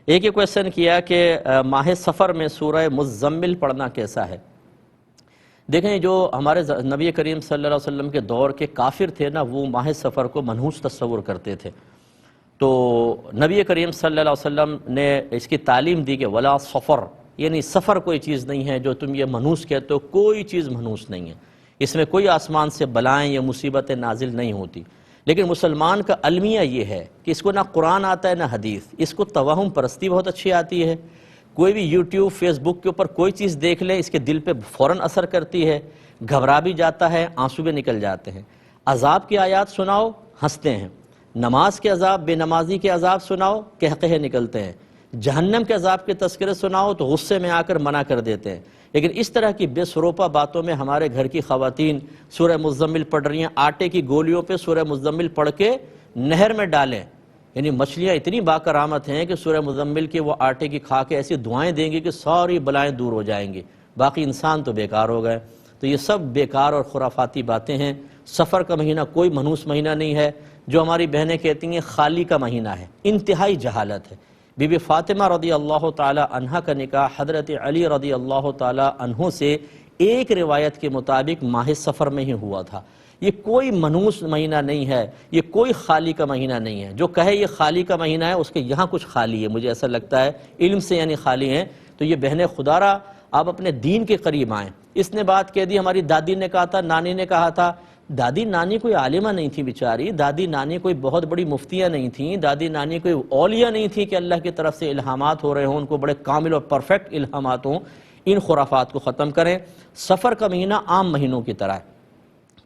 ایک یہ کویسچن کیا کہ ماہ سفر میں سورہ مزمل پڑھنا کیسا ہے؟ دیکھیں، جو ہمارے نبی کریم صلی اللہ علیہ وسلم کے دور کے کافر تھے نا، وہ ماہ سفر کو منحوس تصور کرتے تھے. تو نبی کریم صلی اللہ علیہ وسلم نے اس کی تعلیم دی کہ ولا سفر، یعنی سفر کوئی چیز نہیں ہے جو تم یہ منحوس کہتے ہو، کوئی چیز منحوس نہیں ہے، اس میں کوئی آسمان سے بلائیں یا مصیبتیں نازل نہیں ہوتی. لیکن مسلمان کا المیہ یہ ہے کہ اس کو نہ قرآن آتا ہے نہ حدیث، اس کو توہم پرستی بہت اچھی آتی ہے. کوئی بھی یوٹیوب فیس بک کے اوپر کوئی چیز دیکھ لے، اس کے دل پہ فوراً اثر کرتی ہے، گھبرا بھی جاتا ہے، آنسو بھی نکل جاتے ہیں. عذاب کی آیات سناؤ، ہنستے ہیں. نماز کے عذاب، بے نمازی کے عذاب سناؤ، قہقہے نکلتے ہیں. جہنم کے عذاب کے تذکرے سناؤ تو غصے میں آ کر منع کر دیتے ہیں. لیکن اس طرح کی بے سروپا باتوں میں ہمارے گھر کی خواتین سورہ مزمل پڑھ رہی ہیں. آٹے کی گولیوں پہ سورہ مزمل پڑھ کے نہر میں ڈالیں. یعنی مچھلیاں اتنی باکرامت ہیں کہ سورہ مزمل کے وہ آٹے کی کھا کے ایسی دعائیں دیں گی کہ ساری بلائیں دور ہو جائیں گی. باقی انسان تو بیکار ہو گئے. تو یہ سب بیکار اور خرافاتی باتیں ہیں. سفر کا مہینہ کوئی منحوس مہینہ نہیں ہے. جو ہماری بہنیں کہتی ہیں خالی کا مہینہ ہے، انتہائی جہالت ہے. بی بی فاطمہ رضی اللہ تعالی عنہ کا نکاح حضرت علی رضی اللہ تعالی عنہ سے ایک روایت کے مطابق ماہ سفر میں ہی ہوا تھا. یہ کوئی منحوس مہینہ نہیں ہے، یہ کوئی خالی کا مہینہ نہیں ہے. جو کہے یہ خالی کا مہینہ ہے، اس کے یہاں کچھ خالی ہے. مجھے ایسا لگتا ہے علم سے یعنی خالی ہیں. تو یہ بہنیں خدا را آپ اپنے دین کے قریب آئیں. اس نے بات کہہ دی، ہماری دادی نے کہا تھا، نانی نے کہا تھا. دادی نانی کوئی عالمہ نہیں تھی بیچاری، دادی نانی کوئی بہت بڑی مفتیاں نہیں تھیں، دادی نانی کوئی اولیاء نہیں تھی کہ اللہ کی طرف سے الہامات ہو رہے ہوں، ان کو بڑے کامل اور پرفیکٹ الہامات ہوں. ان خرافات کو ختم کریں. سفر کا مہینہ عام مہینوں کی طرح ہے.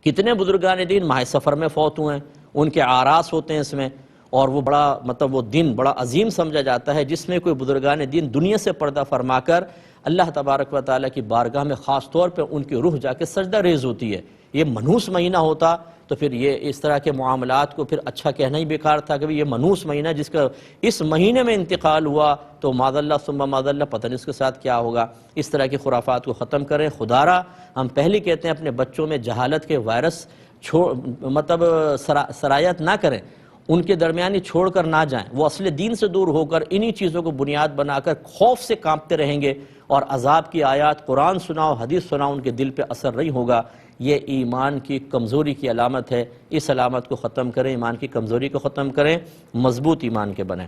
کتنے بزرگان دین ماہ سفر میں فوت ہوئے ہیں، ان کے اعراس ہوتے ہیں اس میں، اور وہ بڑا وہ دن بڑا عظیم سمجھا جاتا ہے جس میں کوئی بزرگان دین دنیا سے پردہ فرما کر اللہ تبارک و تعالیٰ کی بارگاہ میں خاص طور پہ ان کی روح جا کے سجدہ ریز ہوتی ہے. یہ منحوس مہینہ ہوتا تو پھر یہ اس طرح کے معاملات کو پھر اچھا کہنا ہی بیکار تھا کہ یہ منحوس مہینہ جس کا اس مہینے میں انتقال ہوا تو معاذ اللہ ثم معاذ اللہ پتہ نہیں اس کے ساتھ کیا ہوگا. اس طرح کی خرافات کو ختم کریں. خدا را ہم پہلے کہتے ہیں اپنے بچوں میں جہالت کے وائرس سرایت نہ کریں، ان کے درمیانی چھوڑ کر نہ جائیں. وہ اصل دین سے دور ہو کر انہی چیزوں کو بنیاد بنا کر خوف سے کانپتے رہیں گے، اور عذاب کی آیات قرآن سناؤ، حدیث سناؤ، ان کے دل پہ اثر نہیں ہوگا. یہ ایمان کی کمزوری کی علامت ہے. اس علامت کو ختم کریں، ایمان کی کمزوری کو ختم کریں، مضبوط ایمان کے بنیں.